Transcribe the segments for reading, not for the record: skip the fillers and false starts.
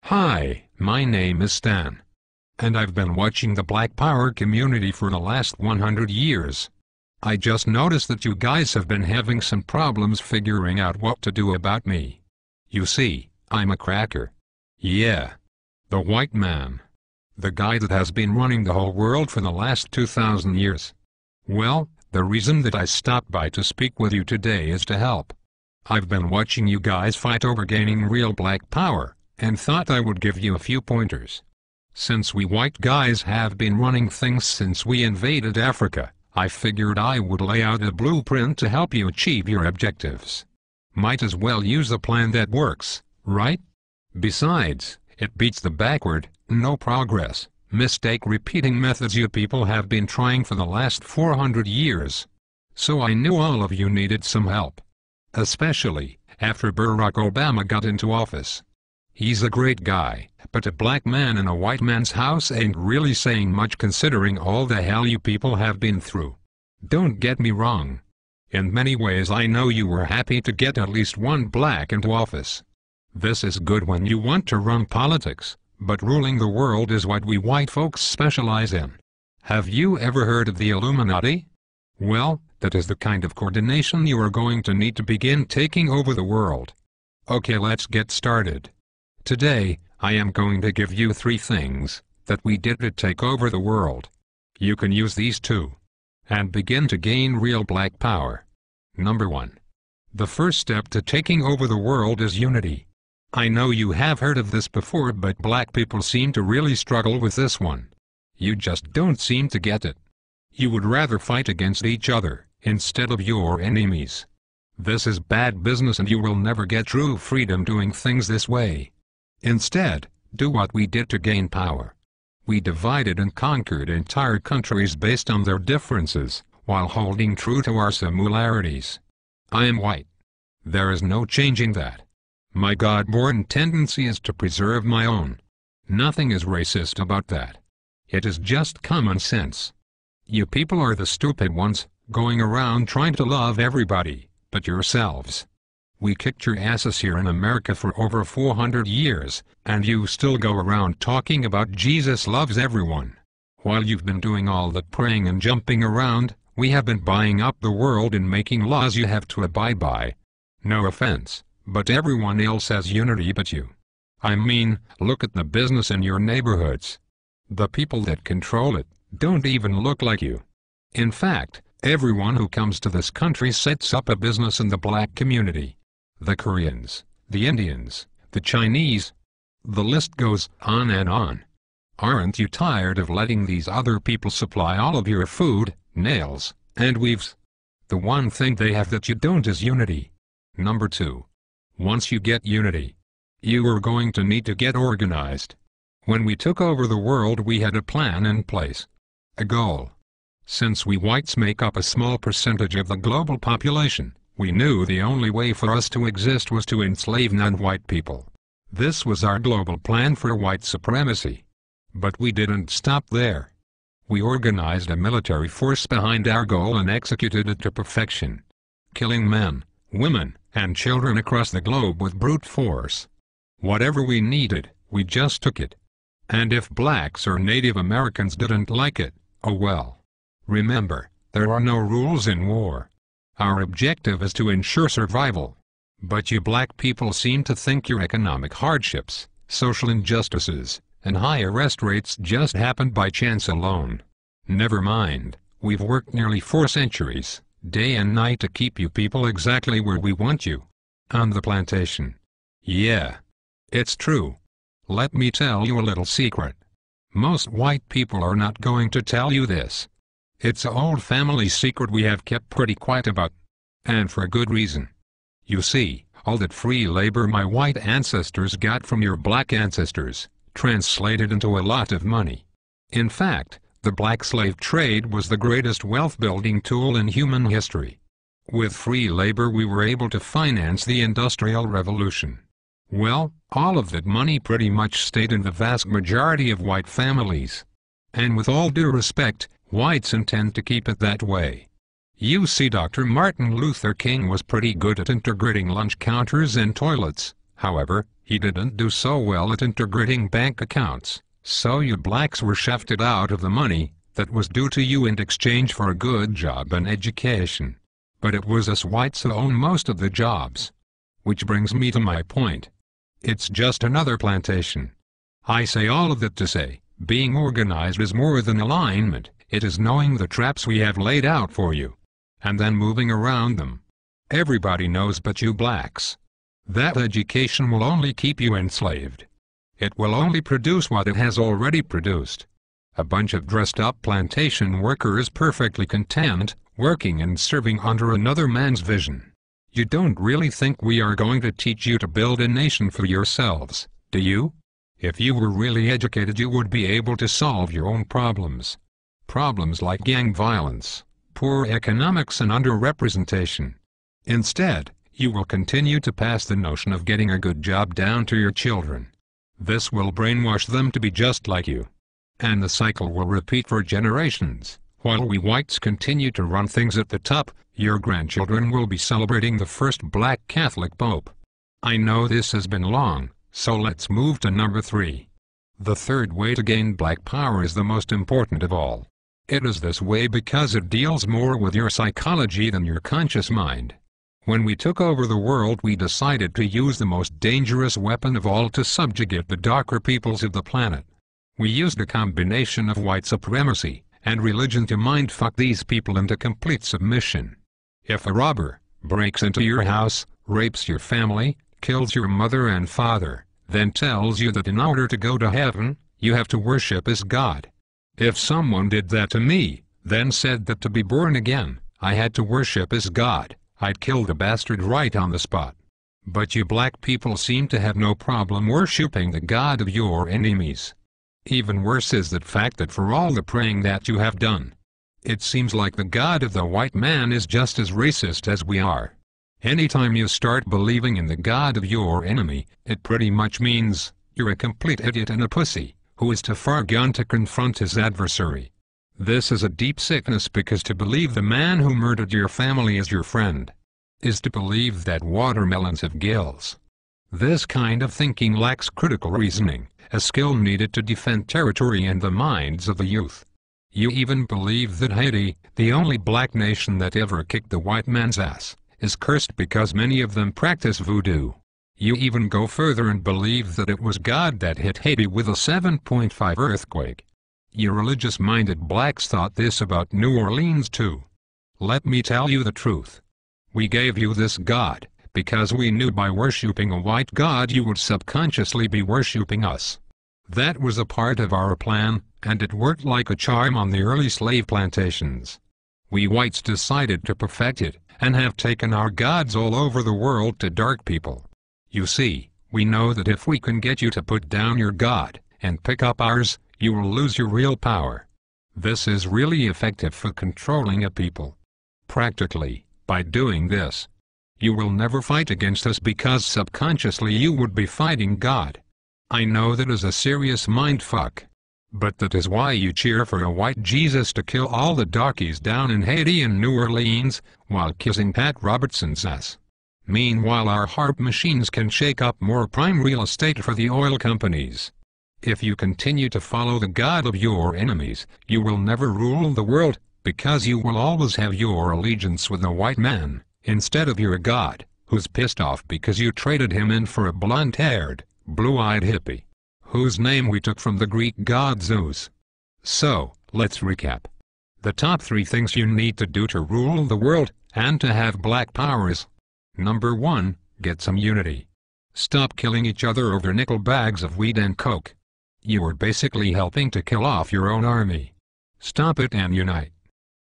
Hi, my name is Stan. And I've been watching the Black Power community for the last 100 years. I just noticed that you guys have been having some problems figuring out what to do about me. You see, I'm a cracker. Yeah. The white man. The guy that has been running the whole world for the last 2,000 years. Well, the reason that I stopped by to speak with you today is to help. I've been watching you guys fight over gaining real black power, and thought I would give you a few pointers. Since we white guys have been running things since we invaded Africa, I figured I would lay out a blueprint to help you achieve your objectives. Might as well use a plan that works, right? Besides, it beats the backward, no progress, mistake repeating methods you people have been trying for the last 400 years. So I knew all of you needed some help. Especially after Barack Obama got into office. He's a great guy, but a black man in a white man's house ain't really saying much considering all the hell you people have been through. Don't get me wrong. In many ways I know you were happy to get at least one black into office. This is good when you want to run politics, but ruling the world is what we white folks specialize in. Have you ever heard of the Illuminati? Well, that is the kind of coordination you are going to need to begin taking over the world. Okay, let's get started. Today, I am going to give you 3 things that we did to take over the world. You can use these too. And begin to gain real black power. Number 1. The first step to taking over the world is unity. I know you have heard of this before, but black people seem to really struggle with this one. You just don't seem to get it. You would rather fight against each other instead of your enemies. This is bad business and you will never get true freedom doing things this way. Instead, do what we did to gain power. We divided and conquered entire countries based on their differences, while holding true to our similarities. I am white. There is no changing that. My God-born tendency is to preserve my own. Nothing is racist about that. It is just common sense. You people are the stupid ones, going around trying to love everybody, but yourselves. We kicked your asses here in America for over 400 years, and you still go around talking about Jesus loves everyone. While you've been doing all that praying and jumping around, we have been buying up the world and making laws you have to abide by. No offense, but everyone else has unity but you. I mean, look at the business in your neighborhoods. The people that control it don't even look like you. In fact, everyone who comes to this country sets up a business in the black community. The Koreans, the Indians, the Chinese. The list goes on and on. Aren't you tired of letting these other people supply all of your food, nails, and weaves? The one thing they have that you don't is unity. Number 2. Once you get unity, you are going to need to get organized. When we took over the world we had a plan in place. A goal. Since we whites make up a small percentage of the global population, we knew the only way for us to exist was to enslave non-white people. This was our global plan for white supremacy. But we didn't stop there. We organized a military force behind our goal and executed it to perfection. Killing men, women, and children across the globe with brute force. Whatever we needed, we just took it. And if blacks or Native Americans didn't like it, oh well. Remember, there are no rules in war. Our objective is to ensure survival. But you black people seem to think your economic hardships, social injustices, and high arrest rates just happened by chance alone. Never mind, we've worked nearly 4 centuries, day and night to keep you people exactly where we want you. On the plantation. Yeah. It's true. Let me tell you a little secret. Most white people are not going to tell you this. It's an old family secret we have kept pretty quiet about. And for good reason. You see, all that free labor my white ancestors got from your black ancestors, translated into a lot of money. In fact, the black slave trade was the greatest wealth-building tool in human history. With free labor we were able to finance the Industrial Revolution. Well, all of that money pretty much stayed in the vast majority of white families. And with all due respect, whites intend to keep it that way. You see, Dr. Martin Luther King was pretty good at integrating lunch counters and toilets, However, he didn't do so well at integrating bank accounts, so you blacks were shafted out of the money that was due to you in exchange for a good job and education. But it was us whites who own most of the jobs. Which brings me to my point. It's just another plantation. I say all of that to say, being organized is more than alignment, it is knowing the traps we have laid out for you, and then moving around them. Everybody knows but you blacks. That education will only keep you enslaved. It will only produce what it has already produced. A bunch of dressed-up plantation workers perfectly content, working and serving under another man's vision. You don't really think we are going to teach you to build a nation for yourselves, do you? If you were really educated, you would be able to solve your own problems. Problems like gang violence, poor economics and underrepresentation. Instead, you will continue to pass the notion of getting a good job down to your children. This will brainwash them to be just like you. And the cycle will repeat for generations. While we whites continue to run things at the top, your grandchildren will be celebrating the first black Catholic Pope. I know this has been long, so let's move to number 3. The third way to gain black power is the most important of all. It is this way because it deals more with your psychology than your conscious mind. When we took over the world, we decided to use the most dangerous weapon of all to subjugate the darker peoples of the planet. We used a combination of white supremacy and religion to mindfuck these people into complete submission. If a robber breaks into your house, rapes your family, kills your mother and father, then tells you that in order to go to heaven, you have to worship as God. If someone did that to me, then said that to be born again, I had to worship as God, I'd kill the bastard right on the spot. But you black people seem to have no problem worshipping the God of your enemies. Even worse is the fact that for all the praying that you have done, it seems like the God of the white man is just as racist as we are. Anytime you start believing in the God of your enemy, it pretty much means you're a complete idiot and a pussy, who is too far gone to confront his adversary. This is a deep sickness, because to believe the man who murdered your family is your friend is to believe that watermelons have gills. This kind of thinking lacks critical reasoning, a skill needed to defend territory and the minds of the youth. You even believe that Haiti, the only black nation that ever kicked the white man's ass, is cursed because many of them practice voodoo. You even go further and believe that it was God that hit Haiti with a 7.5 earthquake. You religious-minded blacks thought this about New Orleans too. Let me tell you the truth. We gave you this God because we knew by worshipping a white God you would subconsciously be worshipping us. That was a part of our plan, and it worked like a charm on the early slave plantations. We whites decided to perfect it, and have taken our gods all over the world to dark people. You see, we know that if we can get you to put down your God, and pick up ours, you will lose your real power. This is really effective for controlling a people. Practically, by doing this, you will never fight against us because subconsciously you would be fighting God. I know that is a serious mindfuck. But that is why you cheer for a white Jesus to kill all the darkies down in Haiti and New Orleans, while kissing Pat Robertson's ass. Meanwhile, our harp machines can shake up more prime real estate for the oil companies. If you continue to follow the God of your enemies, you will never rule the world, because you will always have your allegiance with the white man, instead of your God, who's pissed off because you traded him in for a blonde-haired, blue-eyed hippie, whose name we took from the Greek god Zeus. So, let's recap. The top 3 things you need to do to rule the world, and to have black power is: Number 1, get some unity. Stop killing each other over nickel bags of weed and coke. You are basically helping to kill off your own army. Stop it and unite.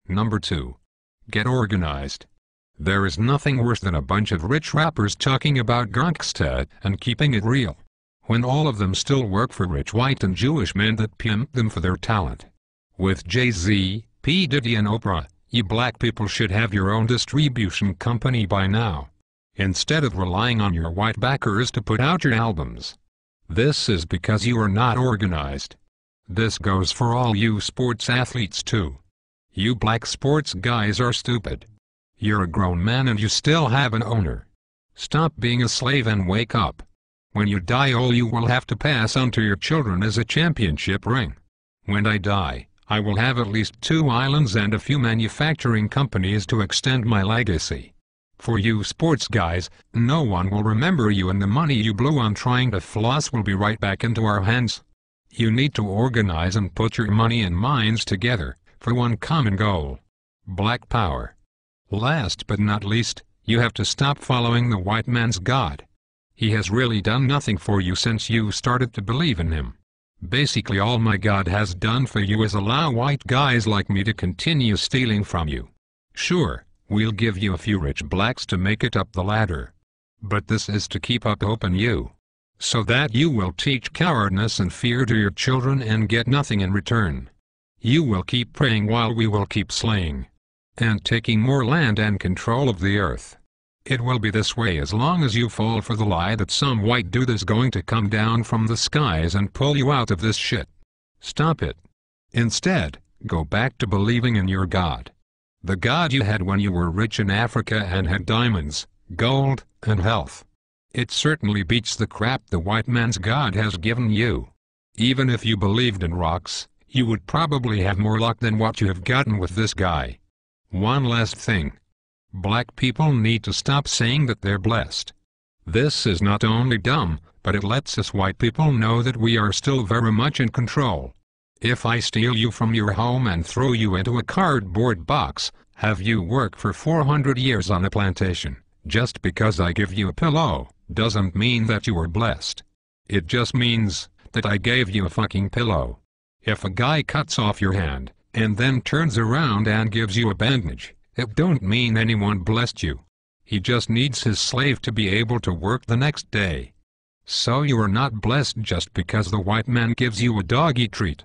Number 2, get organized. There is nothing worse than a bunch of rich rappers talking about gangsta and keeping it real, when all of them still work for rich white and Jewish men that pimp them for their talent. With Jay-Z, P. Diddy and Oprah, you black people should have your own distribution company by now, instead of relying on your white backers to put out your albums. This is because you are not organized. This goes for all you sports athletes too. You black sports guys are stupid. You're a grown man and you still have an owner. Stop being a slave and wake up. When you die, all you will have to pass on to your children is a championship ring. When I die, I will have at least 2 islands and a few manufacturing companies to extend my legacy. For you sports guys, no one will remember you, and the money you blew on trying to floss will be right back into our hands. You need to organize and put your money and minds together for one common goal: Black Power. Last but not least, you have to stop following the white man's God. He has really done nothing for you since you started to believe in him. Basically, all my God has done for you is allow white guys like me to continue stealing from you. Sure, we'll give you a few rich blacks to make it up the ladder. But this is to keep up hope in you, so that you will teach cowardness and fear to your children and get nothing in return. You will keep praying while we will keep slaying and taking more land and control of the earth. It will be this way as long as you fall for the lie that some white dude is going to come down from the skies and pull you out of this shit. Stop it. Instead, go back to believing in your God. The God you had when you were rich in Africa and had diamonds, gold, and health. It certainly beats the crap the white man's God has given you. Even if you believed in rocks, you would probably have more luck than what you have gotten with this guy. One last thing. Black people need to stop saying that they're blessed. This is not only dumb, but it lets us white people know that we are still very much in control. If I steal you from your home and throw you into a cardboard box, have you work for 400 years on a plantation, just because I give you a pillow, doesn't mean that you are blessed. It just means that I gave you a fucking pillow. If a guy cuts off your hand, and then turns around and gives you a bandage, it don't mean anyone blessed you. He just needs his slave to be able to work the next day. So you are not blessed just because the white man gives you a doggy treat.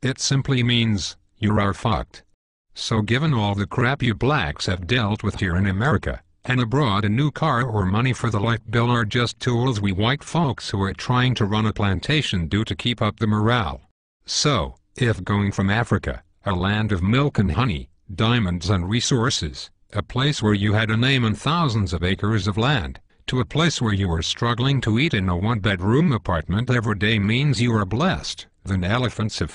It simply means you are fucked. So given all the crap you blacks have dealt with here in America, and abroad, a new car or money for the light bill are just tools we white folks who are trying to run a plantation do to keep up the morale. So, if going from Africa, a land of milk and honey, diamonds and resources, a place where you had a name and thousands of acres of land, to a place where you are struggling to eat in a one-bedroom apartment every day means you are blessed, then elephants have